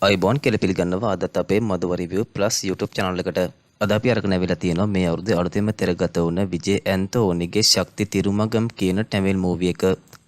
අයිබෝන් කියලා පිළිගන්නවා අදත් අපේ මధుව රිවිව් ප්ලස් YouTube channel එකට. අද අපි අරගෙන ආවිලා තියෙනවා මේ අවුරුද්දේ අලුතෙන්ම තිරගත වුණ විජේ ඇන්තෝනිගේ ශක්ති තිරුමගම් කියන ටැමිල් මූවි එක.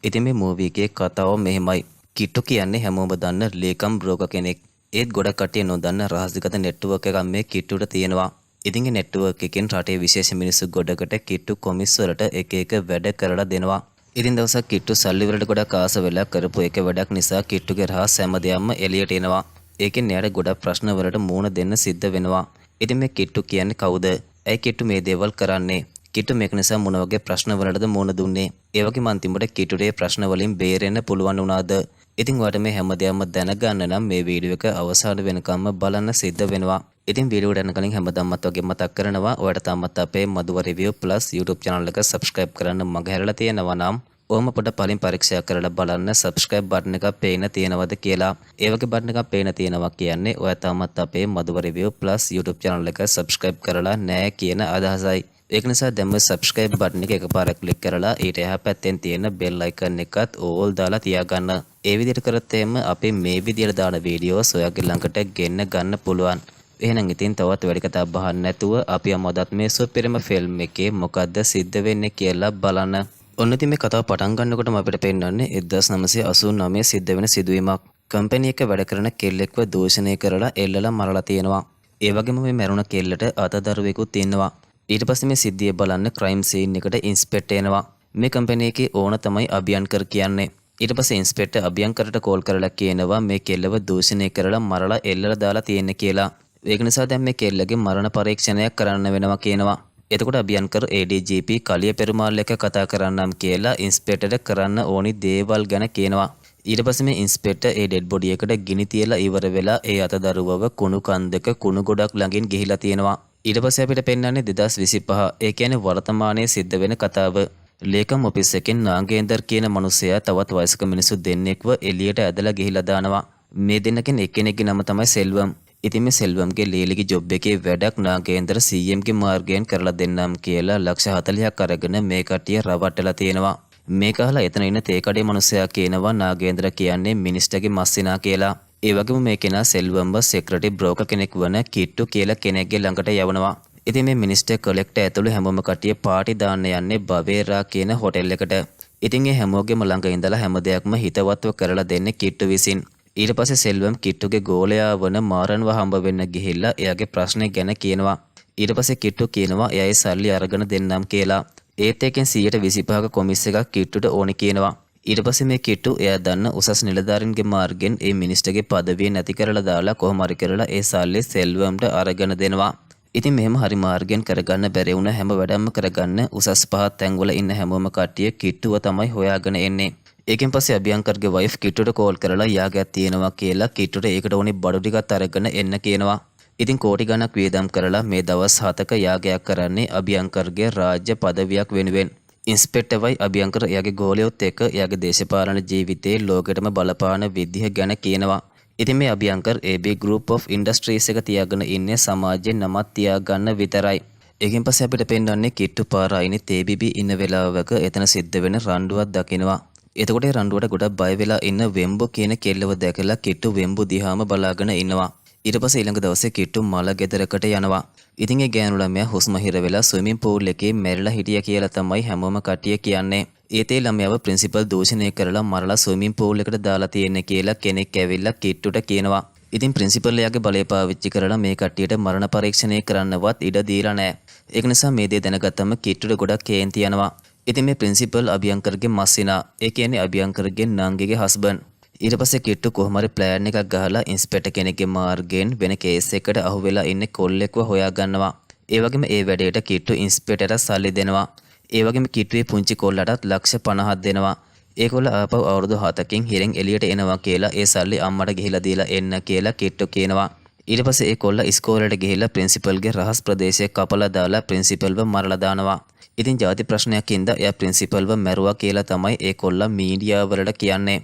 ඉතින් මේ මූවි එකේ කතාව මෙහෙමයි. කිට්ටු කියන්නේ හැමෝම දන්න ලේකම් බ්‍රෝකර් කෙනෙක්. ඒත් ගොඩක් කට්ටිය නොදන්න රහස්‍යගත නෙට්වර්ක් එකක් මේ කිට්ටුට තියෙනවා. ඉතින් මේ නෙට්වර්ක් එකෙන් රටේ විශේෂ මිනිස්සු ගොඩකට කිට්ටු කොමිස් වලට එක එක වැඩ කරලා දෙනවා. ඉතින් දවසක් කිට්ටු සල්ලි වලට ගොඩක් ආස වෙලා කරපු එක වැඩක් නිසා කිට්ටුගේ රහස් හැමදේම එළියට එනවා. ඒකෙන් එයාට ගොඩක් ප්‍රශ්න වලට මුහුණ දෙන්න සිද්ධ වෙනවා. ඉතින් මේ කිට්ටු කියන්නේ කවුද? ඇයි කිට්ටු මේ දේවල් කරන්නේ? කිට්ටු මේක නිසා මොන වගේ ප්‍රශ්න වලටද මුහුණ දුන්නේ? ඒ වගේම අන්තිමට කිට්ටුගේ ප්‍රශ්න වලින් බේරෙන්න පුළුවන් වුණාද? ඉතින් ඔයාලට මේ හැමදේම දැනගන්න නම් මේ වීඩියෝ එක අවසාන වෙනකම්ම බලන්න සිද්ධ වෙනවා. ඉතින් වීඩියෝට යන කලින් හැමදාමත් වගේ මතක් කරනවා ඔයාලට තාමත් අපේ මధుව රිවිව් ප්ලස් YouTube channel එක subscribe කරන්න මග හැරලා තියෙනවා නම් ඕම පොඩ පලින් පරීක්ෂා කරලා බලන්න subscribe button එක පේන තියෙනවද කියලා. ඒ වගේ button එකක් පේන තියෙනවා කියන්නේ ඔයා තාමත් අපේ මధుව රිවිව් ප්ලස් YouTube channel එක subscribe කරලා නැහැ කියන අදහසයි. ඒක නිසා දැන්ම subscribe button එක එකපාරක් click කරලා ඊට එහා පැත්තෙන් තියෙන bell icon එකත් all දාලා තියාගන්න. ඒ විදිහට කරත් එහෙම අපි මේ විදිහට දාන වීඩියෝස් ඔයාගේ ළඟට ගෙන්න ගන්න පුළුවන්. එහෙනම් ඉතින් තවත් වැඩි කතා බහන්න නැතුව අපි අමෝදත් මේ සුපිරිම ෆිල්ම් එකේ මොකද්ද සිද්ධ වෙන්නේ කියලා බලන්න. ඔන්න ඉතින් මේ කතාව පටන් ගන්නකොටම අපිට පෙන්නන්නේ 1989 සිද්ධ වෙන සිදුවීමක්. කම්පැනි එක වැඩ කරන කෙල්ලෙක්ව දූෂණය කරලා එල්ලලා මරලා තියෙනවා. ඒ වගේම මේ මැරුණ කෙල්ලට අතදරුවෙකුත් ඉන්නවා. ඊට පස්සේ මේ සිද්ධිය බලන්න ක්‍රයිම් සීන් එකට ඉන්ස්පෙක්ටර් එනවා. මේ කම්පැනි එකේ ඕන තමයි අභියන්කර් කියන්නේ. ඊට පස්සේ ඉන්ස්පෙක්ටර් අභියන්කරට කෝල් කරලා කියනවා මේ කෙල්ලව දූෂණය කරලා මරලා එල්ලලා දාලා තියෙන්නේ කියලා. ඒක නිසා දැන් මේ කෙල්ලගේ මරණ පරීක්ෂණයක් කරන්න වෙනවා කියනවා. එතකොට අභියන්කර් ADGP කලිය පෙරුමාල් එක කතා කරන්නම් කියලා ඉන්ස්පෙක්ටරට කරන්න ඕනි දේවල් ගැන කියනවා. ඊට පස්සේ මේ ඉන්ස්පෙක්ටර් ඒ ඩෙඩ් බොඩි එකට ගිනි තියලා ඉවර වෙලා ඒ අතදරුවව කුණු කන්දක කුණු ගොඩක් ළඟින් ගිහිලා තියෙනවා. ඊට පස්සේ අපිට පෙන්වන්නේ 2025. ඒ කියන්නේ වර්තමානයේ සිද්ධ වෙන කතාව. ලේකම් ඔෆිස් එකෙන් නාගේන්දර් කියන මිනිසයා තවත් වයස්ක මිනිස්සු දෙන්නෙක්ව එළියට ඇදලා ගිහිලා දානවා. මේ දෙන්නකින් එක්කෙනෙක්ගේ නම තමයි සෙල්වම්. ඉතින් මේ සෙල්වම්ගේ ලීලිගේ ජොබ් එකේ වැඩක් නාගේන්දර CMගේ මාර්ගයෙන් කරලා දෙන්නම් කියලා ලක්ෂ 40ක් අරගෙන මේ කට්ටිය රවට්ටලා තියෙනවා. මේක අහලා එතන ඉන්න තේ කඩේ මිනිස්සයා කියනවා නාගේන්දර කියන්නේ මිනිස්ටර්ගේ මස්සිනා කියලා. ඒ වගේම මේ කෙනා සෙල්වම්ව සෙක්‍රටරි බ්‍රෝකර් කෙනෙක් වන කිට්ටු කියලා කෙනෙක්ගේ ළඟට යවනවා. ඉතින් මේ මිනිස්ටර් කොලෙක්ටර් ඇතුළු හැමෝම කට්ටිය පාටි දාන්න යන්නේ බවේරා කියන හොටෙල් එකට. ඉතින් ඒ හැමෝගෙම ළඟ ඉඳලා හැම දෙයක්ම හිතවත්ව කරලා දෙන්නේ කිට්ටු විසින්. ඊට පස්සේ සෙල්වම් කිට්ටුගේ ගෝලයා වන මාරන්ව හම්බ වෙන්න ගිහිල්ලා එයාගේ ප්‍රශ්නේ ගැන කියනවා. ඊට පස්සේ කිට්ටු කියනවා එයායි සල්ලි අරගෙන දෙන්නම් කියලා. ඒත් එකෙන් 125ක කොමිස් එකක් කිට්ටුට ඕනි කියනවා. ඊට පස්සේ මේ කිට්ටු එයා දන්න උසස් නිලධාරීන්ගේ මාර්ගෙන් ඒ මිනිස්ටර්ගේ පදවිය නැති කරලා දාලා කොහොම හරි කරලා ඒ සල්ලි සෙල්වම්ට අරගෙන දෙනවා. ඉතින් මෙහෙම හරි මාර්ගෙන් කරගන්න බැරි වුණ හැම වැඩක්ම කරගන්න උසස් පහත් තැන්වල ඉන්න හැමෝම කට්ටිය කිට්ටුව තමයි හොයාගෙන එන්නේ. ඒකෙන් පස්සේ අභියන්කර්ගේ වයිෆ් කිට්ටුට කෝල් කරලා යාගයක් තියෙනවා කියලා කිට්ටුට ඒකට ඕනි බඩු ටිකක් අරගෙන එන්න කියනවා. ඉතින් කෝටි ගණක් වියදම් කරලා මේ දවස් 7ක යාගයක් කරන්නේ අභියන්කර්ගේ රාජ්‍ය පදවියක් වෙනුවෙන්. ඉන්ස්පෙක්ටර් වයි අභියන්කර් එයාගේ ගෝලියොත් එක්ක එයාගේ දේශපාලන ජීවිතේ ලෝකෙටම බලපාන විදිහ ගැන කියනවා. ඉතින් මේ අභියන්කර් AB Group of Industries එක තියාගෙන ඉන්නේ සමාජයේ නමක් තියාගන්න විතරයි. ඒකෙන් පස්සේ අපිට පෙන්වන්නේ කිට්ටු පාරායිනිත් ABB ඉන්න වෙලාවක එතන සිද්ධ වෙන රණ්ඩුවක් දකිනවා. එතකොට ඒ රණ්ඩුවට ගොඩක් බය වෙලා ඉන්න වෙම්බු කියන කෙල්ලව දැකලා කිට්ටු වෙම්බු දිහාම බලාගෙන ඉන්නවා. ඊට පස්සේ ඊළඟ දවසේ කිට්ටු මල ගෙදරකට යනවා. ඉතින් ඒ ගෑනු ළමයා හුස්ම හිර වෙලා ස්විමින් pool එකේ මැරිලා හිටියා කියලා තමයි හැමෝම කට්ටිය කියන්නේ. ඒතේ ළමයාව ප්‍රින්සිපල් දූෂණය කරලා මරලා ස්විමින් pool එකට දාලා තියෙන්නේ කියලා කෙනෙක් ඇවිල්ලා කිට්ටුට කියනවා. ඉතින් ප්‍රින්සිපල් එයාගේ බලය පාවිච්චි කරලා මේ කට්ටියට මරණ පරීක්ෂණය කරන්නවත් ඉඩ දීලා නැහැ. ඒක නිසා මේ දේ දැනගත්තම කිට්ටුට ගොඩක් කේන්ති යනවා. ඉතින් මේ ප්‍රින්සිපල් අභියන්කර්ගේ මස්සිනා ඒ කියන්නේ අභියන්කර්ගේ නංගිගේ හස්බන්ඩ්. ඊට පස්සේ කිට්ටු කොහොම හරි ප්ලෑන් එකක් ගහලා ඉන්ස්පෙක්ටර් කෙනෙක්ගේ මාර්ගයෙන් වෙන කේස් එකකට අහු වෙලා ඉන්නේ කොල්ලෙක්ව හොයා ගන්නවා. ඒ වගේම ඒ වැඩේට කිට්ටු ඉන්ස්පෙක්ටරට සල්ලි දෙනවා. ඒ වගේම කිට්ටුවේ පුංචි කොල්ලටත් ලක්ෂ 50ක් දෙනවා. ඒ කොල්ල ආපහු අවුරුදු 7කින් හිරෙන් එළියට එනවා කියලා ඒ සල්ලි අම්මට ගිහිලා දීලා එන්න කියලා කිට්ටු කියනවා. ඊට පස්සේ ඒ කොල්ල ඉස්කෝලේට ගිහිල්ලා ප්‍රින්සිපල්ගේ රහස් ප්‍රදේශයේ කපලා දාලා ප්‍රින්සිපල්ව මරලා දානවා. ඉතින් ජාති ප්‍රශ්නයක් හින්දා එයා ප්‍රින්සිපල්ව මැරුවා කියලා තමයි ඒ කොල්ලා මීඩියා වලට කියන්නේ.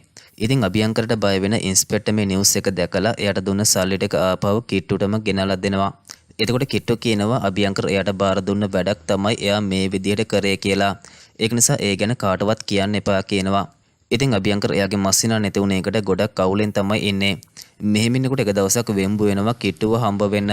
ඉතින් අභියන්කරට බය වෙන ඉන්ස්පෙක්ටර් මේ නිවුස් එක දැකලා එයාට දුන්න සල්ලි ටික ආපහු කිට්ටුටම ගෙනලා දෙනවා. එතකොට කිට්ටු කියනවා අභියන්කර් එයාට බාර දුන්න වැඩක් තමයි එයා මේ විදියට කරේ කියලා. ඒක නිසා ඒ ගැන කාටවත් කියන්න එපා කියනවා. ඉතින් අභියන්කර් එයාගේ මස්සිනා නැති වුණ එකට ගොඩක් කවුලෙන් තමයි ඉන්නේ. මෙහෙම ඉන්නකොට එක දවසක් වෙම්බු වෙනවා කිට්ටුව හම්බ වෙන්න.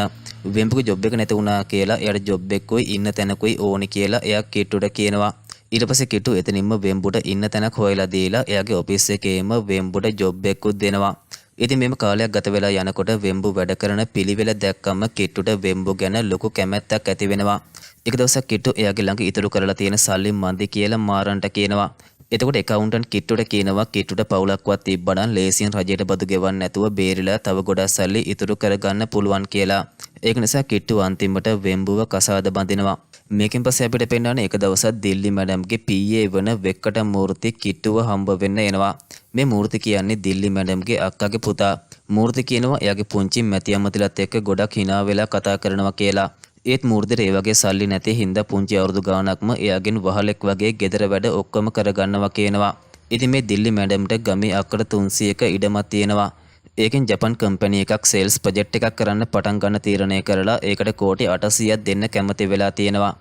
වෙම්බුගේ ජොබ් එක නැති වුණා කියලා එයාට ජොබ් එකකුයි ඉන්න තැනකුයි ඕනි කියලා එයා කිට්ටුවට කියනවා. ඊට පස්සේ කිට්ටු එතනින්ම වෙම්බුට ඉන්න තැනක් හොයලා දීලා එයාගේ ඔෆිස් එකේම වෙම්බුට ජොබ් එකකුත් දෙනවා. ඉතින් මෙම කාලයක් ගත වෙලා යනකොට වෙම්බු වැඩ කරන පිළිවෙල දැක්කම කිට්ටුට වෙම්බු ගැන ලොකු කැමැත්තක් ඇති වෙනවා. එක දවසක් කිට්ටු එයාගේ ළඟ ඉතුරු කරලා තියෙන සල්ලි මන්දි කියලා මාරන්ට කියනවා. එතකොට එකවුන්ටන්ට් කිට්ටුට කියනවා කිට්ටුට පවුලක්වත් තිබ්බනම් ලේසියෙන් රජයට බදු ගෙවන්න නැතුව බේරිලා තව ගොඩක් සල්ලි ඉතුරු කරගන්න පුළුවන් කියලා. ඒක නිසා කිට්ටු අන්තිමට වෙම්බුව කසාද බඳිනවා. මේකෙන් පස්සේ අපිට පෙන්වන්නේ එක දවසක් දිල්ලි මැඩම්ගේ PA වන වෙක්කට මූර්ති කිට්ටුව හම්බ වෙන්න එනවා. මේ මූර්ති කියන්නේ දිල්ලි මැඩම්ගේ අක්කාගේ පුතා. මූර්ති කියනවා එයාගේ පුංචි මැති අම්මතිලත් එක්ක ගොඩක් hina වෙලා කතා කරනවා කියලා. ඒත් මූර්තිට ඒ වගේ සල්ලි නැති හින්දා පුංචි අවුරුදු ගාණක්ම එයාගෙන් වහලෙක් වගේ ගෙදර වැඩ ඔක්කොම කරගන්නවා කියනවා. ඉතින් මේ දිල්ලි මැඩම්ට ගමේ අක්කඩ 300ක ඉඩමක් තියෙනවා. ඒකෙන් ජපන් කම්පැනි එකක් සේල්ස් ප්‍රොජෙක්ට් එකක් කරන්න පටන් ගන්න තීරණය කරලා ඒකට කෝටි 800ක් දෙන්න කැමති වෙලා තියෙනවා.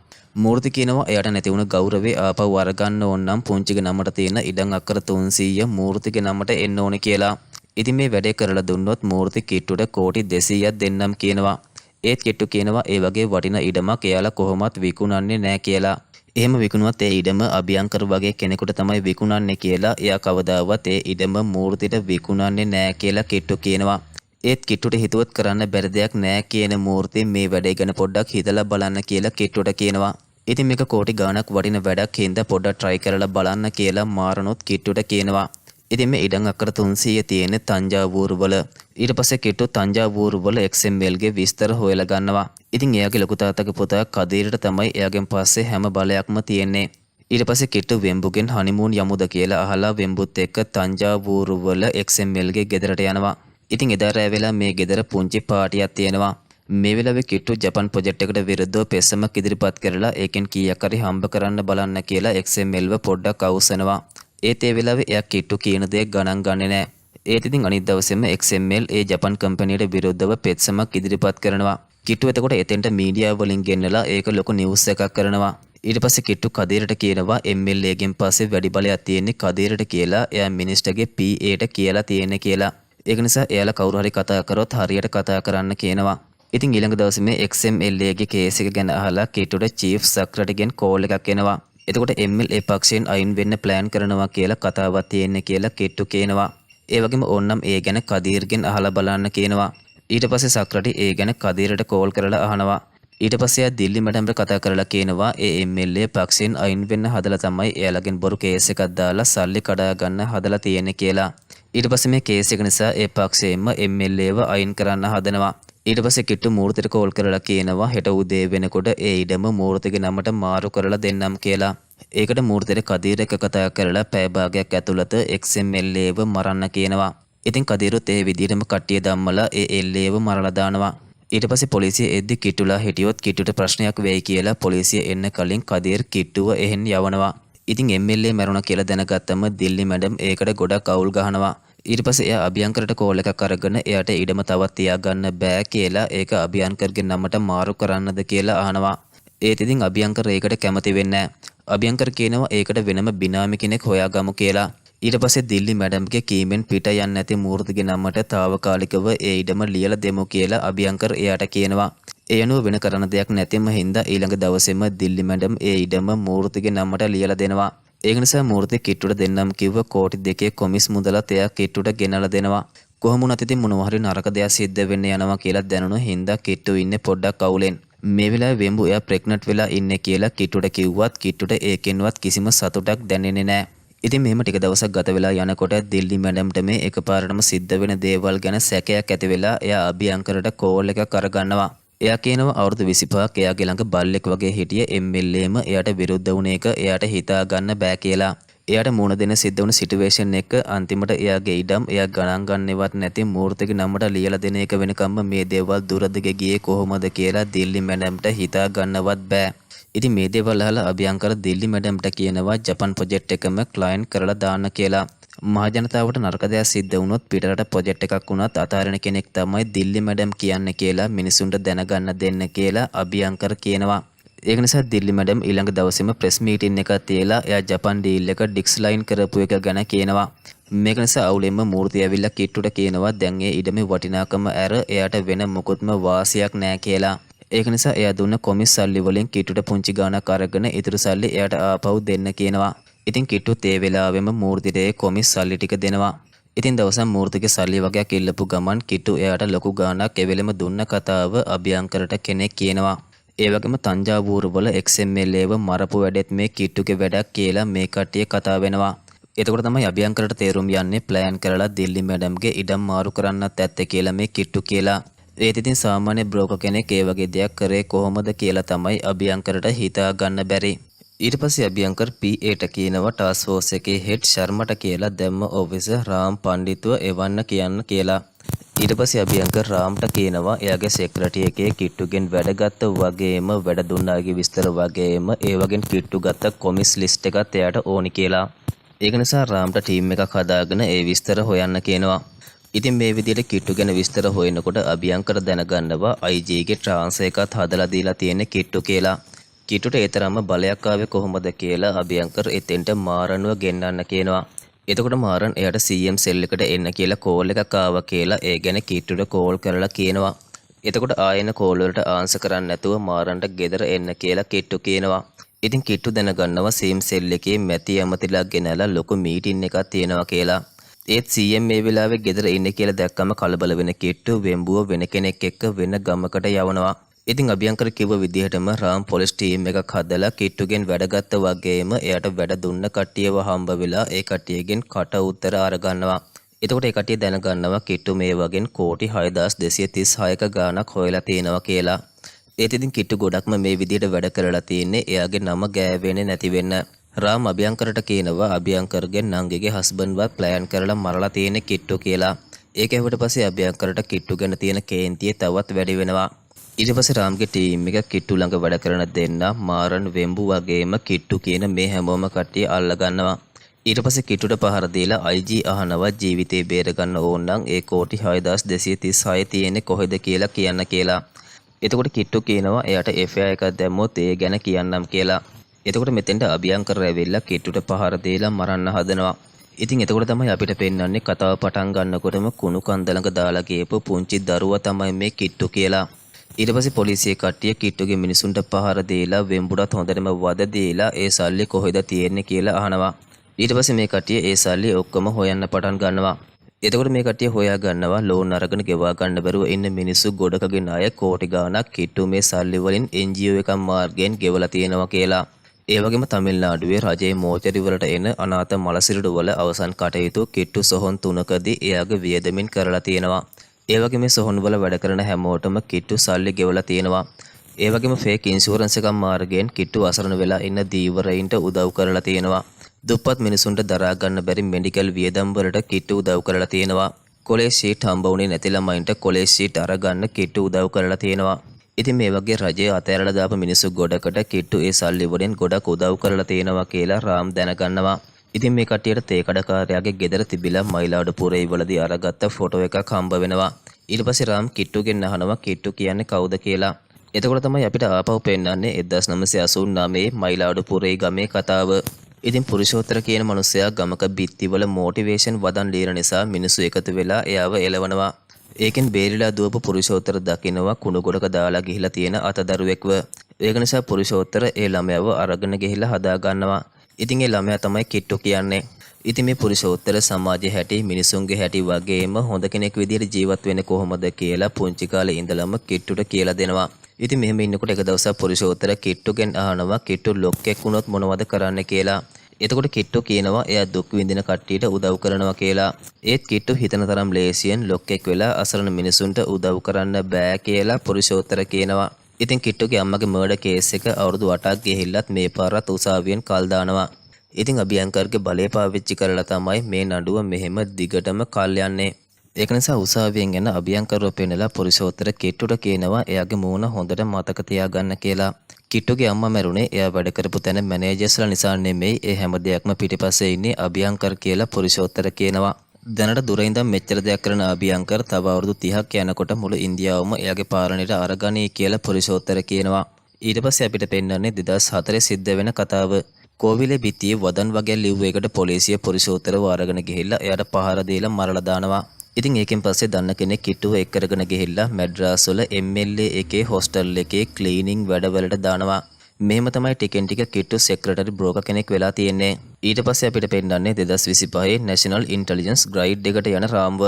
මූර්ති කියනවා එයාට නැති වුණ ගෞරවේ ආපහු අරගන්න ඕන නම් පුංචිගේ නමට තියෙන ඉඩම් අක්කර 300 මූර්තිගේ නමට එන්න ඕනේ කියලා. ඉතින් මේ වැඩේ කරලා දුන්නොත් මූර්ති කිට්ටුට කෝටි 200ක් දෙන්නම් කියනවා. ඒත් කිට්ටු කියනවා ඒ වගේ වටින ඉඩමක් එයාලා කොහොමත් විකුණන්නේ නැහැ කියලා. එහෙම විකුණුවත් ඒ ඉඩම අභියංකර වගේ කෙනෙකුට තමයි විකුණන්නේ කියලා එයා කවදාවත් ඒ ඉඩම මූර්තිට විකුණන්නේ නැහැ කියලා කිට්ටු කියනවා. ඒත් කිට්ටුට හිතුවත් කරන්න බැරි දෙයක් නැහැ කියන මූර්ති මේ වැඩේ ගැන පොඩ්ඩක් හිතලා බලන්න කියලා කිට්ටුට කියනවා. ඉතින් මේක කෝටි ගාණක් වටින වැඩක් හින්දා පොඩ්ඩක් try කරලා බලන්න කියලා මාරනොත් කිට්ටුට කියනවා. ඉතින් මේ ඉඩම් අක්කර 300 තියෙන තංජාවූරු වල. ඊට පස්සේ කිට්ටු තංජාවූරු වල XML ගේ විස්තර හොයලා ගන්නවා. ඉතින් එයාගේ ලොකු තාත්තගේ පුතා කදීරට තමයි එයාගෙන් පස්සේ හැම බලයක්ම තියෙන්නේ. ඊට පස්සේ කිට්ටු වෙම්බුගෙන් හනිමූන් යමුද කියලා අහලා වෙම්බුත් එක්ක තංජාවූරු වල XML ගේ ගෙදරට යනවා. ඉතින් එදා රෑ වෙලා මේ ගෙදර පුංචි පාටියක් තියෙනවා. මේ වෙලාවේ කිට්ටු ජපන් ප්‍රොජෙක්ට් එකට විරුද්ධව පෙස්සමක් ඉදිරිපත් කරලා ඒකෙන් කීයක් හරි හම්බ කරන්න බලන්න කියලා XML ව පොඩ්ඩක් අවුස්සනවා. ඒත් ඒ වෙලාවේ එයා කිට්ටු කියන දේ ගණන් ගන්නේ නැහැ. ඒත් ඉතින් අනිත් දවසේම XML ඒ ජපන් කම්පැනියට විරුද්ධව පෙත්සමක් ඉදිරිපත් කරනවා. කිට්ටු එතකොට එතෙන්ට මීඩියා වලින් ගෙන්නලා ඒක ලොකු නිවුස් එකක් කරනවා. ඊට පස්සේ කිට්ටු කදීරට කියනවා MLA ගෙන් පස්සේ වැඩි බලයක් තියෙන්නේ කදීරට කියලා එයා මිනිස්ටර්ගේ PAට කියලා තියෙන්නේ කියලා. ඒක නිසා එයාලා කවුරු හරි කතා කරොත් හරියට කතා කරන්න කියනවා. ඉතින් ඊළඟ දවසේ මේ XMLA ගේ කේස් එක ගැන අහලා කිට්ටුට චීෆ් සෙක්‍රටරිගෙන් කෝල් එකක් එනවා. එතකොට MLA පක්ෂයෙන් අයින් වෙන්න ප්ලෑන් කරනවා කියලා කතාවක් තියෙන්නේ කියලා කිට්ටු කියනවා. ඒ වගේම ඕන්නම් ඒ ගැන කදීර්ගෙන් අහලා බලන්න කියනවා. ඊට පස්සේ සෙක්‍රටරි ඒ ගැන කදීරට කෝල් කරලා අහනවා. ඊට පස්සේ ආ දිල්ලි මැඩම්ට කතා කරලා කියනවා ඒ MLA පක්ෂයෙන් අයින් වෙන්න හදලා තමයි එයාලගෙන් බොරු කේස් එකක් දාලා සල්ලි කඩා ගන්න හදලා තියෙන්නේ කියලා. ඊට පස්සේ මේ කේස් එක නිසා ඒ පක්ෂයෙන්ම MLAව අයින් කරන්න හදනවා. ඊට පස්සේ කිට්ටු මූර්තිට කෝල් කරලා කියනවා හෙට උදේ වෙනකොට ඒ ඉඩම මූර්තිගේ නමට මාරු කරලා දෙන්නම් කියලා. ඒකට මූර්තිට කදීර එක කතා කරලා පැය භාගයක් ඇතුළත XMLAව මරන්න කියනවා. ඉතින් කදීරුත් ඒ විදිහටම කට්ටිය ධම්මලා ඒ LAව මරලා දානවා. ඊට පස්සේ පොලිසිය එද්දි කිට්ටුලා හිටියොත් කිට්ටුට ප්‍රශ්නයක් වෙයි කියලා පොලිසිය එන්න කලින් කදීර් කිට්ටුව එහෙන් යවනවා. ඉතින් MLA මැරුණා කියලා දැනගත්තම දිල්ලි මැඩම් ඒකට ගොඩක් අවුල් ගහනවා. ඊට පස්සේ එයා අභියංකරට කෝල් එකක් අරගෙන එයාට ඉඩම තවත් තියාගන්න බෑ කියලා ඒක අභියංකර්ගේ නමට මාරු කරන්නද කියලා අහනවා. ඒත් ඉතින් අභියංකර ඒකට කැමති වෙන්නේ නැහැ. අභියංකර කියනවා ඒකට වෙනම බිනාමි කෙනෙක් හොයාගමු කියලා. ඊට පස්සේ දිල්ලි මැඩම්ගේ කීමෙන් පිට යන්නේ නැති මූර්තිගේ නමට తాවකාලිකව ඒ ඉඩම ලියලා දෙමු කියලා අභියංකර එයාට කියනවා. ඒ අනුව වෙන කරන්න දෙයක් නැතිම හින්දා ඊළඟ දවසේම දිල්ලි මැඩම් ඒ ඉඩම මූර්තිගේ නමට ලියලා දෙනවා. ඒක නිසා මූර්ති කිට්ටුට දෙන්නම් කිව්ව කෝටි 2 කොමිස් මුදලත් එයා කිට්ටුට ගෙනලා දෙනවා. කොහොම වුණත් ඉතින් මොනවා හරි නරක දෙයක් සිද්ධ වෙන්න යනවා කියලා දැනුණු හින්දා කිට්ටු ඉන්නේ පොඩ්ඩක් අවුලෙන්. මේ වෙලාවේ වෙම්බු එයා ප්‍රෙග්නන්ට් වෙලා ඉන්නේ කියලා කිට්ටුට කිව්වත් කිට්ටුට ඒකෙන්වත් කිසිම සතුටක් දැනෙන්නේ නැහැ. ඉතින් මෙහෙම ටික දවසක් ගත වෙලා යනකොට දිල්ලි මැඩම්ට මේ එකපාරටම සිද්ධ වෙන දේවල් ගැන සැකයක් ඇති වෙලා එයා අභියංකරට කෝල් එකක් අරගන්නවා. එයා කියනවා අවුරුදු 25ක් එයාගේ ළඟ බල්ලෙක් වගේ හිටිය MLAම එයාට විරුද්ධ වුණ එක එයාට හිතා ගන්න බෑ කියලා. එයාට මුණ දෙන සිද්ධ වුණ සිටුේෂන් එක අන්තිමට එයාගේ ඉඩම් එයා ගණන් ගන්නවත් නැති මූර්තිගේ නමට ලියලා දෙන එක වෙනකම්ම මේ දේවල් දුරදිග ගියේ කොහොමද කියලා දිල්ලි මැඩම්ට හිතා ගන්නවත් බෑ. ඉතින් මේ දේවල් අහලා අභියංකර දිල්ලි මැඩම්ට කියනවා ජපන් ප්‍රොජෙක්ට් එකම ක්ලයන්ට් කරලා දාන්න කියලා. මහජනතාවට නරක දෙයක් සිද්ධ වුණොත් පිටරට ප්‍රොජෙක්ට් එකක් වුණත් අතාරින කෙනෙක් තමයි දිල්ලි මැඩම් කියන්නේ කියලා මිනිසුන්ට දැනගන්න දෙන්න කියලා අභියංකර කියනවා. ඒක නිසා දිල්ලි මැඩම් ඊළඟ දවසේම ප්‍රෙස් මීටින් එකක් තියලා එයා ජපන් ඩීල් එක ඩික්ස්ලයින් කරපු එක ගැන කියනවා. මේක නිසා අවුලෙන්ම මූර්තිය ඇවිල්ලා කිට්ටුට කියනවා දැන් ඒ ඉඩමේ වටිනාකම ඇර එයාට වෙන මොකුත්ම වාසියක් නැහැ කියලා. ඒක නිසා එයා දුන්න කොමිස් සල්ලි වලින් කිට්ටුට පුංචි ගාණක් අරගෙන ඉතුරු සල්ලි එයාට ආපහු දෙන්න කියනවා. ඉතින් කිට්ටුත් ඒ වෙලාවෙම මූර්තිට ඒ කොමිස් සල්ලි ටික දෙනවා. ඉතින් දවසක් මූර්තිගේ සල්ලි වගේක් ඉල්ලපු ගමන් කිට්ටු එයාට ලොකු ගාණක් එවෙලෙම දුන්න කතාව අභියංකරට කෙනෙක් කියනවා. ඒ වගේම තංජාවූරු වල XMLAව මරපු වැඩෙත් මේ කිට්ටුගේ වැඩක් කියලා මේ කට්ටිය කතා වෙනවා. එතකොට තමයි අභියංකරට තේරුම් යන්නේ ප්ලෑන් කරලා දිල්ලි මැඩම්ගේ ඉඩම් මාරු කරන්නත් ඇත්තේ කියලා මේ කිට්ටු කියලා. ඒත් ඉතින් සාමාන්‍ය බ්‍රෝකර් කෙනෙක් ඒ වගේ දෙයක් කරේ කොහොමද කියලා තමයි අභියංකරට හිතා ගන්න බැරි. ඊට පස්සේ අභියංකර් PAට කියනවා ටාස්ක් ෆෝස් එකේ හෙඩ් ශර්මට කියලා දැම්ම ඔෆිසර් රාම් පණ්ඩිතුව එවන්න කියන්න කියලා. ඊට පස්සේ අභියංකර් රාම්ට කියනවා එයාගේ සෙක්‍රටරි එකේ කිට්ටුගෙන් වැඩ ගත්ත වගේම වැඩ දුන්නාගේ විස්තර වගේම ඒ වගේම කිට්ටු ගත්ත කොමිස් ලිස්ට් එකත් එයාට ඕනි කියලා. ඒක නිසා රාම්ට ටීම් එකක් හදාගෙන ඒ විස්තර හොයන්න කියනවා. ඉතින් මේ විදිහට කිට්ටු ගැන විස්තර හොයනකොට අභියංකර දැනගන්නවා IGගේ ට්‍රාන්ස් එකත් හදලා දීලා තියෙන්නේ කිට්ටු කියලා. කිට්ටුට ඒ තරම්ම බලයක් ආවේ කොහොමද කියලා අභියංකර එතෙන්ට මාරන්ව ගෙන්නන්න කියනවා. එතකොට මාරන් එයාට CM සෙල් එකට එන්න කියලා කෝල් එකක් ආවා කියලා ඒ ගැන කිට්ටුට කෝල් කරලා කියනවා. එතකොට ආයෙන කෝල් වලට ආන්සර් කරන්නේ නැතුව මාරන්ට ගෙදර එන්න කියලා කිට්ටු කියනවා. ඉතින් කිට්ටු දැනගන්නවා CM සෙල් එකේ මැති ඇමතිලා ගෙනලා ලොකු මීටින් එකක් තියෙනවා කියලා. ඒත් CM මේ වෙලාවේ ගෙදර ඉන්නේ කියලා දැක්කම කලබල වෙන කිට්ටු වෙම්බුව වෙන කෙනෙක් එක්ක වෙන ගමකට යවනවා. ඉතින් අභියංකර කිව්ව විදිහටම රාම් පොලිස් ටීම් එකක් හදලා කිට්ටුගෙන් වැඩගත්ත වගේම එයාට වැඩ දුන්න කට්ටියව හම්බ වෙලා ඒ කට්ටියගෙන් කට උත්තර අරගන්නවා. එතකොට ඒ කට්ටිය දැනගන්නවා කිට්ටු මේ වගේ කෝටි 6236ක ගාණක් හොයලා තියෙනවා කියලා. ඒත් ඉතින් කිට්ටු ගොඩක්ම මේ විදිහට වැඩ කරලා තියෙන්නේ එයාගේ නම ගෑවෙන්නේ නැති වෙන්න. රාම් අභියංකරට කියනවා අභියංකරගේ නංගිගේ හස්බන්ඩ්වත් ප්ලෑන් කරලා මරලා තියෙන්නේ කිට්ටු කියලා. ඒක ඇහුවට පස්සේ අභියංකරට කිට්ටු ගැන තියෙන කේන්තිය තවත් වැඩි වෙනවා. ඊට පස්සේ රාම්ගේ ටීම් එක කිට්ටු ළඟ වැඩ කරන දෙන්න මාරන් වෙම්බු වගේම කිට්ටු කියන මේ හැමෝම කට්ටිය අල්ල ගන්නවා. ඊට පස්සේ කිට්ටුට පහර දීලා IG අහනවා ජීවිතේ බේර ගන්න ඕන නම් ඒ කෝටි 6236 තියෙන්නේ කොහෙද කියලා කියන්න කියලා. එතකොට කිට්ටු කියනවා එයාට FIR එකක් දැම්මොත් ඒ ගැන කියන්නම් කියලා. එතකොට මෙතෙන්ට අභියංකර ඇවිල්ලා කිට්ටුට පහර දීලා මරන්න හදනවා. ඉතින් එතකොට තමයි අපිට පෙන්වන්නේ කතාව පටන් ගන්නකොටම කුණු කන්දලඟ දාලා ගියපු පුංචි දරුවා තමයි මේ කිට්ටු කියලා. ඊට පස්සේ පොලිසිය කට්ටිය කිට්ටුගේ මිනිසුන්ට පහර දීලා වෙම්බුඩත් හොඳටම වද දීලා ඒ සල්ලි කොහෙද තියෙන්නේ කියලා අහනවා. ඊට පස්සේ මේ කට්ටිය ඒ සල්ලි ඔක්කොම හොයන්න පටන් ගන්නවා. එතකොට මේ කට්ටිය හොයා ගන්නවා ලෝන් අරගෙන ගෙවා ගන්න බැරුව ඉන්න මිනිස්සු ගොඩකගේ ණය කෝටි ගාණක් කිට්ටු මේ සල්ලි වලින් NGO එකක් මාර්ගයෙන් ගෙවලා තියෙනවා කියලා. ඒ වගේම තමිල්නාඩුවේ රජයේ මෝචරි වලට එන අනාථ මලසිරුඩු වල අවසන් කටයුතු කිට්ටු සොහොන් 3කදී එයාගේ වියදමින් කරලා තියෙනවා. ඒ වගේම මේ සොහොන් වල වැඩ කරන හැමෝටම කිට්ටු සල්ලි ගෙවලා තියෙනවා. ඒ වගේම ෆේක් ඉන්ෂුරන්ස් එකක් මාර්ගයෙන් කිට්ටු අසරණ වෙලා ඉන්න දීවරයින්ට උදව් කරලා තියෙනවා. දුප්පත් මිනිසුන්ට දරා ගන්න බැරි මෙඩිකල් වියදම් වලට කිට්ටු උදව් කරලා තියෙනවා. කොලේජ් ෂීට් හම්බ වුණේ නැති ළමයින්ට කොලේජ් ෂීට් අරගන්න කිට්ටු උදව් කරලා තියෙනවා. ඉතින් මේ වගේ රජය අතෑරලා දාපු මිනිස්සු ගොඩකට කිට්ටු ඒ සල්ලි වලින් ගොඩක් උදව් කරලා තියෙනවා කියලා රාම් දැනගන්නවා. ඉතින් මේ කට්ටියට තේ කඩකාරයාගේ ගෙදර තිබිලා මයිලාඩුපුරේ වලදී අරගත්ත ෆොටෝ එකක් හම්බ වෙනවා. ඊට පස්සේ රාම් කිට්ටුගෙන් අහනවා කිට්ටු කියන්නේ කවුද කියලා. එතකොට තමයි අපිට ආපහු පෙන්නන්නේ 1989 මයිලාඩුපුරේ ගමේ කතාව. ඉතින් පුරුෂෝත්තර කියන මනුස්සයා ගමක බිත්තිවල මොටිවේෂන් වදන් ලියන නිසා මිනිස්සු එකතු වෙලා එයාව එලවනවා. ඒකෙන් බේරිලා දුවපු පුරුෂෝත්තර දකිනවා කුණු ගොඩක දාලා ගිහිලා තියෙන අතදරුවෙක්ව. ඒක නිසා පුරුෂෝත්තර ඒ ළමයාව අරගෙන ගිහිලා හදා ගන්නවා. ඉතින් ඒ ළමයා තමයි කිට්ටු කියන්නේ. ඉතින් මේ පුරුෂෝත්තර සමාජයේ හැටි මිනිසුන්ගේ හැටි වගේම හොඳ කෙනෙක් විදිහට ජීවත් වෙන්නේ කොහොමද කියලා පුංචි කාලේ ඉඳලම කිට්ටුට කියලා දෙනවා. ඉතින් මෙහෙම ඉන්නකොට එක දවසක් පුරුෂෝත්තර කිට්ටුගෙන් අහනවා කිට්ටු ලොක්කෙක් වුණොත් මොනවද කරන්න කියලා. එතකොට කිට්ටු කියනවා එයා දුක් විඳින කට්ටියට උදව් කරනවා කියලා. ඒත් කිට්ටු හිතන තරම් ලේසියෙන් ලොක්කෙක් වෙලා අසරණ මිනිසුන්ට උදව් කරන්න බෑ කියලා පුරුෂෝත්තර කියනවා. ඉතින් කිට්ටුගේ අම්මගේ මර්ඩර් කේස් එක අවුරුදු 8ක් ගිහිල්ලත් මේ පාරත් උසාවියෙන් කල් දානවා. ඉතින් අභියංකර්ගේ බලය පාවිච්චි කරලා තමයි මේ නඩුව මෙහෙම දිගටම කල් යන්නේ. ඒක නිසා උසාවියෙන් යන අභියංකරව පෙන්නලා පුරුෂෝත්තර කිට්ටුට කියනවා එයාගේ මූණ හොඳට මතක තියාගන්න කියලා. කිට්ටුගේ අම්මා මැරුණේ එයා වැඩ කරපු තැන මැනේජර්ස්ලා නිසා නෙමෙයි ඒ හැම දෙයක්ම පිටිපස්සේ ඉන්නේ අභියංකර් කියලා පුරුෂෝත්තර කියනවා. දැනට දුර ඉඳන් මෙච්චර දෙයක් කරන අභියංකර් තව අවුරුදු 30ක් යනකොට මුළු ඉන්දියාවම එයාගේ පාලනයට අරගනී කියලා පුරුෂෝත්තර කියනවා. ඊට පස්සේ අපිට පෙන්වන්නේ 2004 සිද්ධ වෙන කතාව. කෝවිලේ බිත්තියේ වදන් වගේ ලිව්ව එකට පොලිසිය පුරුෂෝත්තරව අරගෙන ගිහිල්ලා එයාට පහර දීලා මරලා දානවා. ඉතින් ඒකෙන් පස්සේ දන්න කෙනෙක් කිට්ටුව එක් කරගෙන ගිහිල්ලා මැඩ්‍රාස් වල MLA එකේ හොස්ටල් එකේ ක්ලීනින් වැඩවලට දානවා. මෙහෙම තමයි ටිකෙන් ටික කිට්ටු සෙක්‍රටරි බ්‍රෝකර් කෙනෙක් වෙලා තියෙන්නේ. ඊට පස්සේ අපිට පෙන්නන්නේ 2025 නැෂනල් ඉන්ටෙලිජන්ස් ග්‍රයිඩ් එකට යන රාම්ව.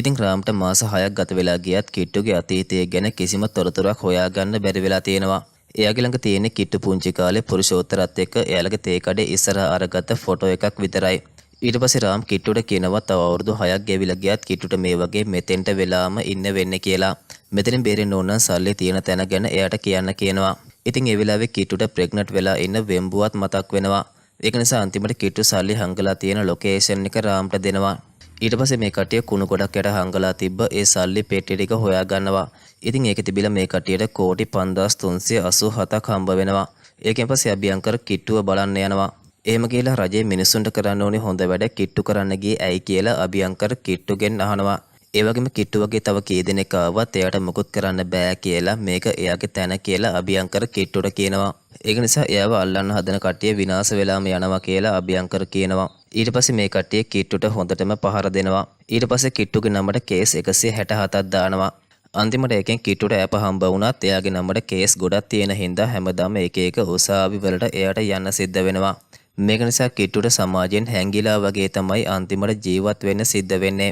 ඉතින් රාම්ට මාස 6ක් ගත වෙලා ගියත් කිට්ටුගේ අතීතය ගැන කිසිම තොරතුරක් හොයාගන්න බැරි වෙලා තියෙනවා. එයාගේ ළඟ තියෙන කිට්ටු පුංචි කාලේ පුරුෂෝත්තරත් එක්ක එයාලගේ තේ කඩේ ඉස්සරහ අරගත්ත ෆොටෝ එකක් විතරයි. ඊට පස්සේ රාම් කිට්ටුට කියනවා තව අවුරුදු 6ක් ගෙවිලා ගියත් කිට්ටුට මේ වගේ මෙතෙන්ට වෙලාම ඉන්න වෙන්නේ කියලා. මෙතනින් බේරෙන්න ඕන නම් සල්ලි තියෙන තැන ගැන එයාට කියන්න කියනවා. ඉතින් ඒ වෙලාවේ කිට්ටුට ප්‍රෙග්නන්ට් වෙලා ඉන්න වෙම්බුවත් මතක් වෙනවා. ඒක නිසා අන්තිමට කිට්ටු සල්ලි හංගලා තියෙන ලොකේෂන් එක රාම්ට දෙනවා. ඊට පස්සේ මේ කට්ටිය කුණු ගොඩක් යට හංගලා තිබ්බ ඒ සල්ලි පෙට්ටිය ටික හොයා ගන්නවා. ඉතින් ඒකේ තිබිලා මේ කට්ටියට කෝටි 5387ක් හම්බ වෙනවා. ඒකෙන් පස්සේ අභියංකර කිට්ටුව බලන්න යනවා. එහෙම කියලා රජයේ මිනිස්සුන්ට කරන්න ඕනේ හොඳ වැඩ කිට්ටු කරන්න ගියේ ඇයි කියලා අභියංකර කිට්ටුගෙන් අහනවා. ඒ වගේම කිට්ටු වගේ තව කී දෙනෙක් ආවත් එයාට මුකුත් කරන්න බෑ කියලා මේක එයාගේ තැන කියලා අභියංකර කිට්ටුට කියනවා. ඒක නිසා එයාව අල්ලන්න හදන කට්ටිය විනාශ වෙලාම යනවා කියලා අභියංකර කියනවා. ඊට පස්සේ මේ කට්ටිය කිට්ටුට හොඳටම පහර දෙනවා. ඊට පස්සේ කිට්ටුගේ නමට කේස් 167ක් දානවා. අන්තිමට එකෙන් කිට්ටුට ඇප හම්බ වුණත් එයාගේ නමට කේස් ගොඩක් තියෙන හින්දා හැමදාම එක එක උසාවි වලට එයාට යන්න සිද්ධ වෙනවා. මේක නිසා කිට්ටුට සමාජයෙන් හැංගිලා වගේ තමයි අන්තිමට ජීවත් වෙන්න සිද්ධ වෙන්නේ.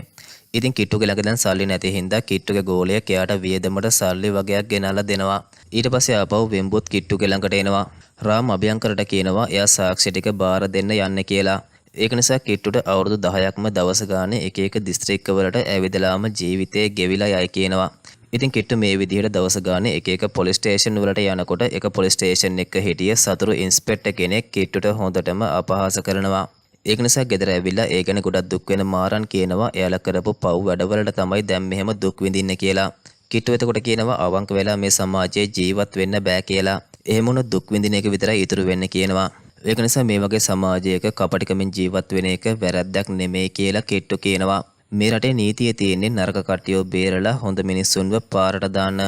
ඉතින් කිට්ටුගේ ළඟ දැන් සල්ලි නැති හින්දා කිට්ටුගේ ගෝලයක් එයාට වියදමට සල්ලි වගේක් ගෙනල්ලා දෙනවා. ඊට පස්සේ ආපහු වෙම්බුත් කිට්ටුගේ ළඟට එනවා. රාම් අභියංකරට කියනවා එයා සාක්ෂි ටික බාර දෙන්න යන්නේ කියලා. ඒක නිසා කිට්ටුට අවුරුදු 10ක්ම දවස ගානේ එක එක දිස්ත්‍රික්කවලට ඇවිදලාම ජීවිතේ ගෙවිලා යයි කියනවා. ඉතින් කිට්ටු මේ විදිහට දවස ගානේ එක එක පොලිස් ස්ටේෂන් වලට යනකොට එක පොලිස් ස්ටේෂන් එක හිටිය සතුරු ඉන්ස්පෙක්ටර් කෙනෙක් කිට්ටුට හොඳටම අපහාස කරනවා. ඒක නිසා ගෙදර ඇවිල්ලා ඒ ගැන ගොඩක් දුක් වෙන මාරන් කියනවා එයාලා කරපු පව් වැඩවලට තමයි දැන් මෙහෙම දුක් විඳින්නේ කියලා. කිට්ටු එතකොට කියනවා අවංක වෙලා මේ සමාජයේ ජීවත් වෙන්න බෑ කියලා. එහෙම වුණොත් දුක් විඳින එක විතරයි ඉතුරු වෙන්නේ කියනවා. ඒක නිසා මේ වගේ සමාජයක කපටිකමින් ජීවත් වෙන එක වැරැද්දක් නෙමෙයි කියලා කිට්ටු කියනවා. මේ රටේ නීතිය තියෙන්නේ නරක කට්ටියෝ බේරලා හොඳ මිනිස්සුන්ව පාරට දාන්න.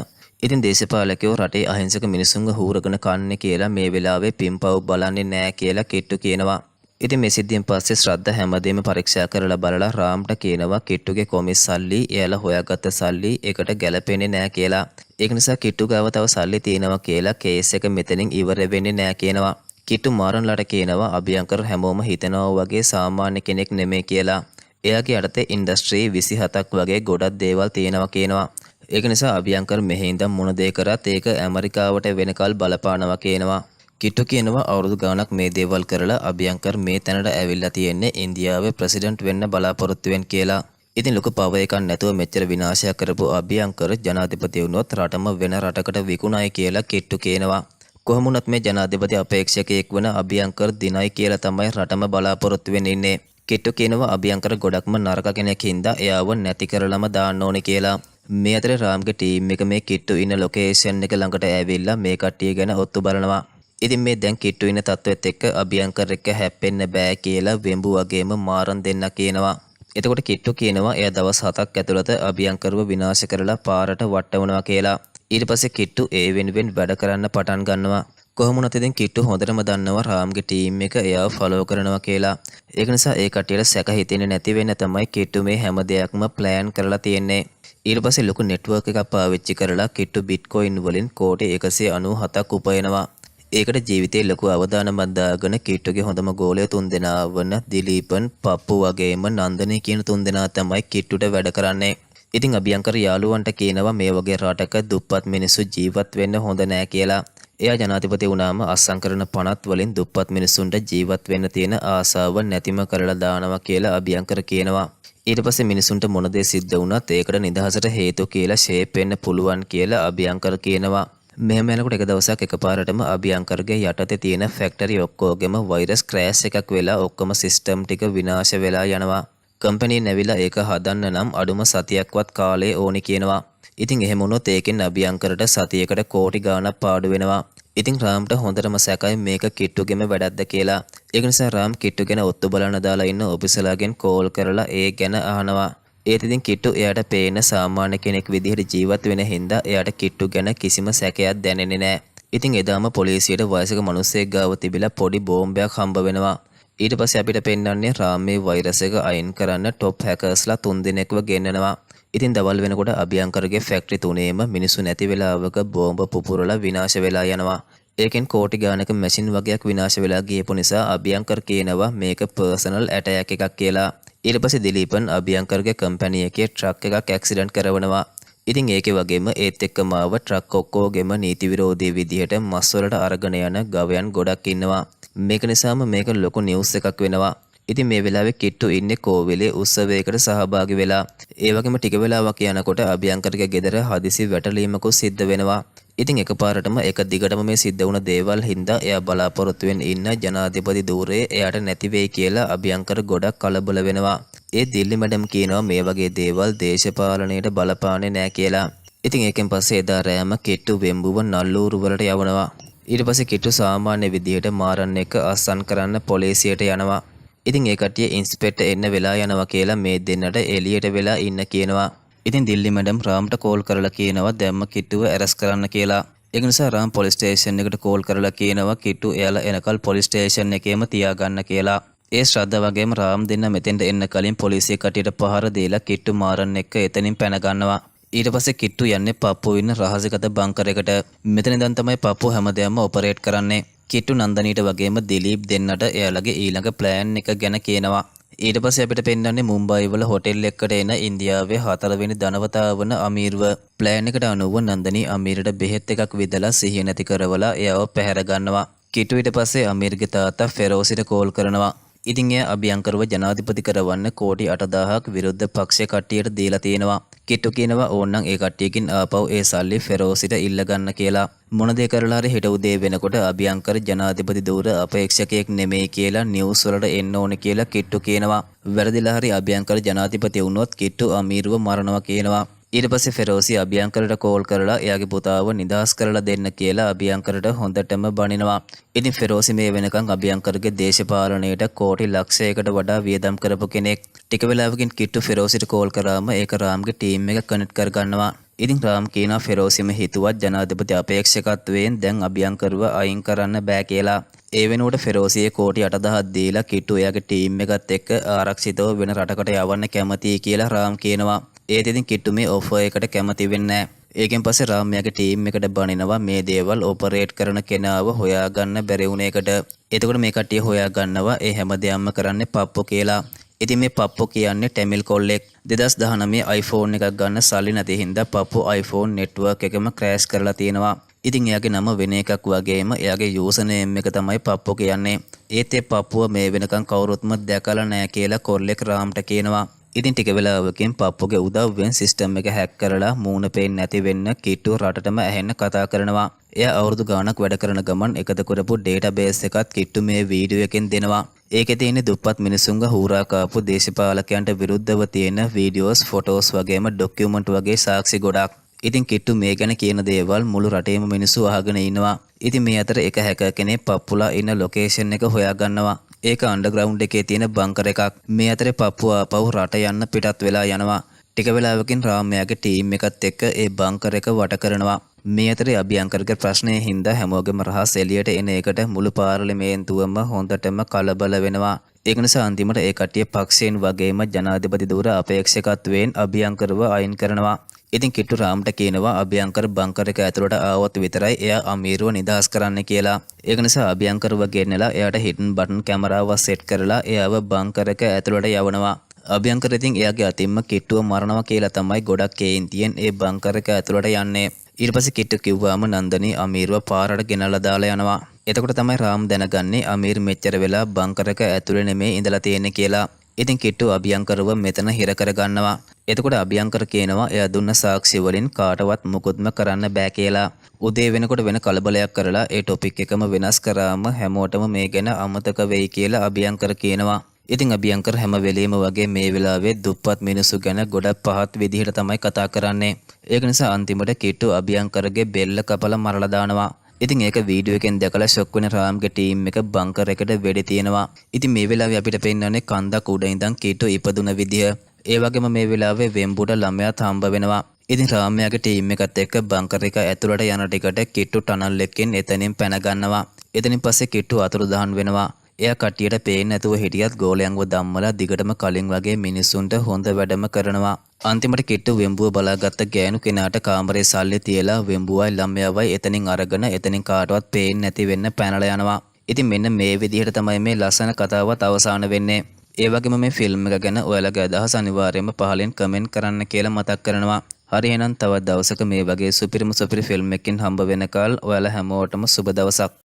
ඉතින් දේශපාලකයෝ රටේ අහිංසක මිනිස්සුන්ව හූරගෙන කන්නේ කියලා මේ වෙලාවේ පින්පව් බලන්නේ නෑ කියලා කිට්ටු කියනවා. ඉතින් මේ සිද්ධියෙන් පස්සේ ශ්‍රද්ධා හැමදේම පරීක්ෂා කරලා බලලා රාම්ට කියනවා කිට්ටුගේ කොමිස් සල්ලි එයාලා හොයාගත්ත සල්ලි එකට ගැලපෙන්නේ නෑ කියලා. ඒක නිසා කිට්ටු ගාව තව සල්ලි තියෙනවා කියලා කේස් එක මෙතනින් ඉවර වෙන්නේ නෑ කියනවා. කිට්ටු මාරන්ලාට කියනවා අභියංකර හැමෝම හිතනවා වගේ සාමාන්‍ය කෙනෙක් නෙමෙයි කියලා. එයාගේ යටතේ ඉන්ඩස්ට්‍රි 27ක් වගේ ගොඩක් දේවල් තියෙනවා කියනවා. ඒක නිසා අභියංකර මෙහි ඉඳන් මොන දේ කරත් ඒක ඇමරිකාවට වෙනකල් බලපානවා කියනවා. කිට්ටු කියනවා අවුරුදු ගාණක් මේ දේවල් කරලා අභියංකර් මේ තැනට ඇවිල්ලා තියෙන්නේ ඉන්දියාවේ ප්‍රෙසිඩන්ට් වෙන්න බලාපොරොත්තු වෙන්න කියලා. ඉතින් ලොකු පව එකක් නැතුව මෙච්චර විනාශයක් කරපු අභියංකර් ජනාධිපති වුණොත් රටම වෙන රටකට විකුණයි කියලා කිට්ටු කියනවා. කොහොම වුණත් මේ ජනාධිපති අපේක්ෂකයෙක් වන අභියංකර් දිනයි කියලා තමයි රටම බලාපොරොත්තු වෙන්නේ ඉන්නේ. කිට්ටු කියනවා අභියංකර් ගොඩක්ම නරක කෙනෙක් හින්දා එයාව නැති කරලම දාන්න ඕනේ කියලා. මේ අතරේ රාම්ගේ ටීම් එක මේ කිට්ටු ඉන්න ලොකේෂන් එක ළඟට ඇවිල්ලා මේ කට්ටිය ගැන ඔත්තු බලනවා. ඉතින් මේ දැන් කිට්ටු ඉන්න තත්ත්වෙත් එක්ක අභියංකර් එක්ක හැප්පෙන්න බෑ කියලා වෙඹු වගේම මාරන් දෙන්න කියනවා. එතකොට කිට්ටු කියනවා එයා දවස් 7ක් ඇතුළත අභියංකරව විනාශ කරලා පාරට වට්ටවනවා කියලා. ඊට පස්සේ කිට්ටු ඒ වෙනුවෙන් වැඩ කරන්න පටන් ගන්නවා. කොහොම වුණත් ඉතින් කිට්ටු හොඳටම දන්නවා රාම්ගේ ටීම් එක එයාව ෆලෝ කරනවා කියලා. ඒක නිසා ඒ කට්ටියට සැක හිතෙන්නේ නැති වෙන්න තමයි කිට්ටු මේ හැම දෙයක්ම ප්ලෑන් කරලා තියෙන්නේ. ඊට පස්සේ ලොකු නෙට්වර්ක් එකක් පාවිච්චි කරලා කිට්ටු බිට්කොයින් වලින් කෝටි 197ක් උපයනවා. ඒකට ජීවිතේ ලොකු අවදානමක් දාගෙන කිට්ටුගේ හොඳම ගෝලය තුන්දෙනා වන දිලීපන් පප්පු වගේම නන්දනී කියන තුන්දෙනා තමයි කිට්ටුට වැඩ කරන්නේ. ඉතින් අභියංකර් යාළුවන්ට කියනවා මේ වගේ රටක දුප්පත් මිනිස්සු ජීවත් වෙන්න හොඳ නෑ කියලා. එයා ජනාධිපති වුණාම අස්සම් කරන පනත් වලින් දුප්පත් මිනිස්සුන්ට ජීවත් වෙන්න තියෙන ආසාව නැතිම කරලා දානවා කියලා අභියංකර් කියනවා. ඊට පස්සේ මිනිස්සුන්ට මොන දේ සිද්ධ වුණත් ඒකට නිදහසට හේතු කියලා ෂේප් වෙන්න පුළුවන් කියලා අභියංකර් කියනවා. මෙහෙම යනකොට එක දවසක් එකපාරටම අභියංකර්ගේ යටතේ තියෙන ෆැක්ටරි ඔක්කොගෙම වෛරස් ක්‍රෑෂ් එකක් වෙලා ඔක්කොම සිස්ටම් ටික විනාශ වෙලා යනවා. කම්පැනි නැවිලා ඒක හදන්න නම් අඩුම සතියක්වත් කාලේ ඕනි කියනවා. ඉතින් එහෙම වුණොත් ඒකෙන් අභියංකරට සතියකට කෝටි ගාණක් පාඩු වෙනවා. ඉතින් රාම්ට හොඳටම සැකයි මේක කිට්ටුගෙම වැඩක්ද කියලා. ඒක නිසා රාම් කිට්ටු ගැන ඔත්තු බලන්න දාලා ඉන්න ඔෆිසර්ලාගෙන් කෝල් කරලා ඒ ගැන අහනවා. ඒත් ඉතින් කිට්ටු එයාට පේන සාමාන්‍ය කෙනෙක් විදිහට ජීවත් වෙන හින්දා එයාට කිට්ටු ගැන කිසිම සැකයක් දැනෙන්නේ නැහැ. ඉතින් එදාම පොලිසියට වයසක මිනිස්සෙක් ගාව තිබිලා පොඩි බෝම්බයක් හම්බ වෙනවා. ඊට පස්සේ අපිට පෙන්වන්නේ රාම් මේ වෛරස් එක අයින් කරන්න টොප් හැකර්ස්ලා 3 දෙනෙක්ව ගෙන්නනවා. ඉතින් දවල් වෙනකොට අභියංකරගේ ෆැක්ටරි තුනේම මිනිස්සු නැති වෙලාවක බෝම්බ පුපුරලා විනාශ වෙලා යනවා. ඒකෙන් කෝටි ගානක මැෂින් වගේක් විනාශ වෙලා ගියපු නිසා අභියංකර කියනවා මේක පර්සනල් ඇටැක් එකක් කියලා. ඊට පස්සේ දිලීපන් අභියංකරගේ කම්පැනි එකේ ට්‍රක් එකක් ඇක්සිඩන්ට් කරවනවා. ඉතින් ඒකේ වගේම ඒත් එක්කම ආව ට්‍රක් ඔක්කොගෙම නීති විරෝධී විදිහට මස් වලට අරගෙන යන ගවයන් ගොඩක් ඉන්නවා. මේක නිසාම මේක ලොකු නිවුස් එකක් වෙනවා. ඉතින් මේ වෙලාවේ කිට්ටු ඉන්නේ කෝවිලේ උත්සවයකට සහභාගී වෙලා. ඒ වගේම ටික වෙලාවක් යනකොට අභියංකරගේ ගෙදර හදිසි වැටලීමකුත් සිද්ධ වෙනවා. ඉතින් එකපාරටම එක දිගටම මේ සිද්ධ වුණ දේවල් හින්දා එයා බලාපොරොත්තු ඉන්න ජනාධිපති ධූරයේ එයාට නැති වෙයි කියලා අභියංකර ගොඩක් කලබල වෙනවා. ඒ දිල්ලි මැඩම් කියනවා මේ වගේ දේවල් දේශපාලනයට බලපාන්නේ නැහැ කියලා. ඉතින් ඒකෙන් පස්සේ එදා රෑම කිට්ටු වෙම්බුව නල්ලූරු වලට යවනවා. ඊට පස්සේ කිට්ටු සාමාන්‍ය විදියට මාරන් එක අස්සන් කරන්න පොලිසියට යනවා. ඉතින් ඒ කට්ටිය ඉන්ස්පෙක්ටර් එන්න වෙලා යනවා කියලා මේ දෙන්නට එළියට වෙලා ඉන්න කියනවා. ඉතින් දිල්ලි මැඩම් රාම්ට කෝල් කරලා කියනවා දැම්ම කිට්ටුව ඇරස් කරන්න කියලා. ඒක නිසා රාම් පොලිස් ස්ටේෂන් එකට කෝල් කරලා කියනවා කිට්ටු එයාලා එනකල් පොලිස් ස්ටේෂන් එකේම තියාගන්න කියලා. ඒ ශ්‍රද්ධා වගේම රාම් දෙන්න මෙතෙන්ට එන්න කලින් පොලිසිය කටියට පහර දීලා කිට්ටු මාරන් එක්ක එතනින් පැන ගන්නවා. ඊට පස්සේ කිට්ටු යන්නේ පප්පු ඉන්න රහසිගත බංකර් එකට. මෙතන ඉඳන් තමයි පප්පු හැමදේම ඔපරේට් කරන්නේ. කිට්ටු නන්දනීට වගේම දිලීප් දෙන්නට එයාලගේ ඊළඟ ප්ලෑන් එක ගැන කියනවා. ඊට පස්සේ අපිට පෙන්වන්නේ මුම්බායි වල හොටෙල් එකකට එන ඉන්දියාවේ 4 වෙනි ධනවතා වන අමීර්ව. ප්ලෑන් එකට අනුව නන්දනී අමීරට බෙහෙත් එකක් විදලා සිහිය නැති කරවලා එයාව පැහැර ගන්නවා. කිට්ටු ඊට පස්සේ අමීර්ගේ තාත්තා ෆෙරෝසිට කෝල් කරනවා. ඉතින් එයා අභියංකරව ජනාධිපති කරවන්න කෝටි 8000ක් විරුද්ධ පක්ෂ කට්ටියට දීලා තියෙනවා. කිට්ටු කියනවා ඕන්නම් ඒ කට්ටියකින් ආපහු ඒ සල්ලි ෆෙරෝසිට ඉල්ල ගන්න කියලා. මොන දේ කරලා හරි හෙට උදේ වෙනකොට අභියංකර ජනාධිපති ධූර අපේක්ෂකයෙක් නෙමෙයි කියලා නිවුස් වලට එන්න ඕනේ කියලා කිට්ටු කියනවා. වැරදිලා හරි අභියංකර ජනාධිපති වුණොත් කිට්ටු අමීර්ව මරනවා කියනවා. ඊට පස්සේ ෆෙරෝසි අභියංකරට කෝල් කරලා එයාගේ පුතාව නිදහස් කරලා දෙන්න කියලා අභියංකරට හොඳටම බනිනවා. ඉතින් ෆෙරෝසි මේ වෙනකන් අභියංකරගේ දේශපාලනයට කෝටි ලක්ෂයකට වඩා වියදම් කරපු කෙනෙක්. ටික වෙලාවකින් කිට්ටු ෆෙරෝසිට කෝල් කරාම ඒක රාම්ගේ ටීම් එක කනෙක්ට් කර ගන්නවා. ඉතින් රාම් කියනවා ෆෙරෝසිම හිතුවත් ජනාධිපති අපේක්ෂකත්වයෙන් දැන් අභියංකරව අයින් කරන්න බෑ කියලා. ඒ වෙනුවට ෆෙරෝසියේ කෝටි 8000ක් දීලා කිට්ටු එයාගේ ටීම් එකත් එක්ක ආරක්ෂිතව වෙන රටකට යවන්න කැමතියි කියලා රාම් කියනවා. ඒත් ඉතින් කිට්ටු මේ ඔෆර් එකට කැමති වෙන්නේ නැහැ. ඒකෙන් පස්සේ රාම් එයාගේ ටීම් එකට බනිනවා මේ දේවල් ඔපරේට් කරන කෙනාව හොයාගන්න බැරි වුණ එකට. එතකොට මේ කට්ටිය හොයාගන්නවා ඒ හැමදේම කරන්නේ පප්පු කියලා. ඉතින් මේ පප්පු කියන්නේ ටැමිල් කොල්ලෙක්. 2019 iPhone එකක් ගන්න සල්ලි නැති හින්දා පප්පු iPhone network එකම ක්‍රෑෂ් කරලා තියෙනවා. ඉතින් එයාගේ නම වෙන එකක් වගේම එයාගේ යූසර් නේම් එක තමයි පප්පු කියන්නේ. ඒත් ඒ පප්පුව මේ වෙනකන් කවුරුත්ම දැකලා නැහැ කියලා කොල්ලෙක් රාම්ට කියනවා. ඉතින් ටික වෙලාවකින් පප්පුගේ උදව්වෙන් සිස්ටම් එක හැක් කරලා මූණ පේන්නේ නැති වෙන්න කිට්ටු රටටම ඇහෙන්න කතා කරනවා. එයා අවුරුදු ගාණක් වැඩ කරන ගමන් එකතු කරපු ඩේටාබේස් එකත් කිට්ටු මේ වීඩියෝ එකෙන් දෙනවා. ඒකේ තියෙන දුප්පත් මිනිසුන්ගේ හූරා කාපු දේශපාලකයන්ට විරුද්ධව තියෙන වීඩියෝස් ෆොටෝස් වගේම ඩොකියුමන්ට් වගේ සාක්ෂි ගොඩක්. ඉතින් කිට්ටු මේ ගැන කියන දේවල් මුළු රටේම මිනිස්සු අහගෙන ඉන්නවා. ඉතින් මේ අතර එක හැකර් කෙනෙක් පප්පුලා ඉන්න ලොකේෂන් එක හොයා ගන්නවා. ඒක අන්ඩර්ග්‍රවුන්ඩ් එකේ තියෙන බංකර් එකක්. මේ අතරේ පප්පු ආපහු රට යන්න පිටත් වෙලා යනවා. ටික වෙලාවකින් රාම් එයාගේ ටීම් එකත් එක්ක ඒ බංකර් එක වට කරනවා. මේ අතරේ අභියංකරගේ ප්‍රශ්නයේ හින්දා හැමෝගෙම රහස් එළියට එන එකට මුළු පාර්ලිමේන්තුවම හොඳටම කලබල වෙනවා. ඒක නිසා අන්තිමට ඒ කට්ටිය පක්ෂයෙන් වගේම ජනාධිපති ධූර අපේක්ෂකත්වයෙන් අභියංකරව අයින් කරනවා. ඉතින් කිට්ටු රාම්ට කියනවා අභියංකර බංකර් එක ඇතුළට ආවොත් විතරයි එයා අමීරව නිදහස් කරන්න කියලා. ඒක නිසා අභියංකරව ගෙන්නලා එයාට හිටන් බටන් කැමරාව සෙට් කරලා එයාව බංකර් එක ඇතුළට යවනවා. අභියංකර ඉතින් එයාගේ අතින්ම කිට්ටුව මරනවා කියලා තමයි ගොඩක් කේන්තියෙන් ඒ බංකර් එක ඇතුළට යන්නේ. ඊට පස්සේ කිට්ටු කිව්වාම නන්දනී අමීර්ව පාරට ගෙනල්ලා දාලා යනවා. එතකොට තමයි රාම් දැනගන්නේ අමීර් මෙච්චර වෙලා බංකර් එක ඇතුළේ නෙමෙයි ඉඳලා තියෙන්නේ කියලා. ඉතින් කිට්ටු අභියංකරව මෙතන හිර කර ගන්නවා. එතකොට අභියංකර කියනවා එයා දුන්න සාක්ෂි වලින් කාටවත් මුකුත්ම කරන්න බෑ කියලා. උදේ වෙනකොට වෙන කලබලයක් කරලා ඒ ටොපික් එකම වෙනස් කරාම හැමෝටම මේ ගැන අමතක වෙයි කියලා අභියංකර කියනවා. ඉතින් අභියංකර හැම වෙලෙම වගේ මේ වෙලාවේ දුප්පත් මිනිස්සු ගැන ගොඩක් පහත් විදිහට තමයි කතා කරන්නේ. ඒක නිසා අන්තිමට කිට්ටු අභියංකරගේ බෙල්ල කපලා මරලා දානවා. ඉතින් ඒක වීඩියෝ එකෙන් දැකලා ෂොක් වෙන රාම්ගේ ටීම් එක බංකර් එකට වෙඩි තියනවා. ඉතින් මේ වෙලාවේ අපිට පෙන්නන්නේ කන්දක් උඩ ඉඳන් කිට්ටු ඉපදුන විදිය. ඒ වගේම මේ වෙලාවේ වෙම්බුට ළමයාත් හම්බ වෙනවා. ඉතින් රාමයාගේ ටීම් එකත් එක්ක බංකර් එක ඇතුළට යන ටිකට කිට්ටු ටනල් එකකින් එතනින් පැන ගන්නවා. එතනින් පස්සේ කිට්ටු අතුරුදහන් වෙනවා. එයා කට්ටියට පේන්නේ නැතුව හිටියත් ගෝලයන්ව ධම්මලා දිගටම කලින් වගේ මිනිස්සුන්ට හොඳ වැඩම කරනවා. අන්තිමට කිට්ටු වෙම්බුව බලාගත්ත ගෑනු කෙනාට කාමරේ සල්ලි තියලා වෙම්බුවයි ළමයාවයි එතනින් අරගෙන එතනින් කාටවත් පේන්නේ නැති වෙන්න පැනලා යනවා. ඉතින් මෙන්න මේ විදිහට තමයි මේ ලස්සන කතාවත් අවසාන වෙන්නේ. ඒ වගේම මේ ෆිල්ම් එක ගැන ඔයාලගේ අදහස් අනිවාර්යයෙන්ම පහලින් කමෙන්ට් කරන්න කියලා මතක් කරනවා. හරි එහෙනම් තවත් දවසක මේ වගේ සුපිරිම සුපිරි ෆිල්ම් එකකින් හම්බ වෙනකල් ඔයාලා හැමෝටම සුබ දවසක්.